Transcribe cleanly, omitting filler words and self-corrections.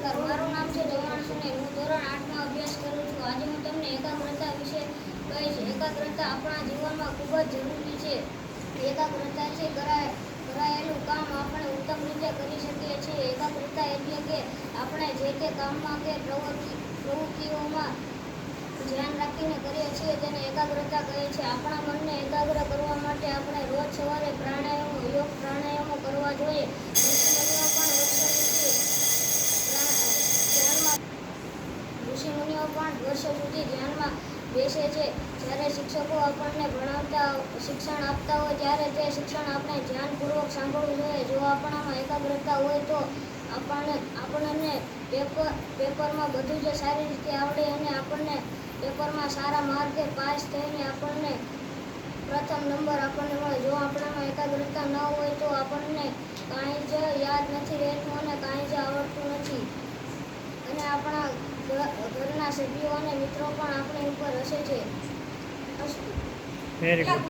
નમસ્કાર, મારું નામ છે જવાણ સુનેલ. હું ધોરણ 8માં અભ્યાસ કરું છું. આજે હું તમને એકાગ્રતા વિશે કહીશ. એકાગ્રતા આપણા જીવનમાં ખૂબ જ જરૂરી છે. એકાગ્રતાથી કરાયેલું કામ આપણે ઉત્તમ રીતે કરી શકીએ છીએ. એકાગ્રતા એટલે કે આપણે જે તે કામમાં કે પ્રવૃત્તિઓમાં ધ્યાન રાખીને કરીએ છીએ તેને એકાગ્રતા કહે છે. આપણા મનને એકાગ્ર કરવા માટે આપણે રોજ સવારે યોગ પ્રાણાયામો કરવા જોઈએ. ઋષિમુનિઓ પણ વર્ષો સુધી ધ્યાનમાં બેસે છે. જ્યારે શિક્ષકો આપણને શિક્ષણ આપતા હોય ત્યારે તે શિક્ષણ આપણે ધ્યાનપૂર્વક સાંભળવું જોઈએ. જો આપણામાં એકાગ્રતા હોય તો આપણને પેપરમાં બધું જ સારી રીતે આવડે અને આપણને પેપરમાં સારા માર્કે પાસ થઈને આપણને પ્રથમ નંબર આપણને મળે. જો આપણામાં એકાગ્રતા ન હોય તો આપણને કાંઈ જ યાદ નથી રહેતું અને કાંઈ જ આવડતું નથી. અને આપણા ઘરના સભ્યો અને મિત્રો પણ આપણી ઉપર હસે છે. Very good.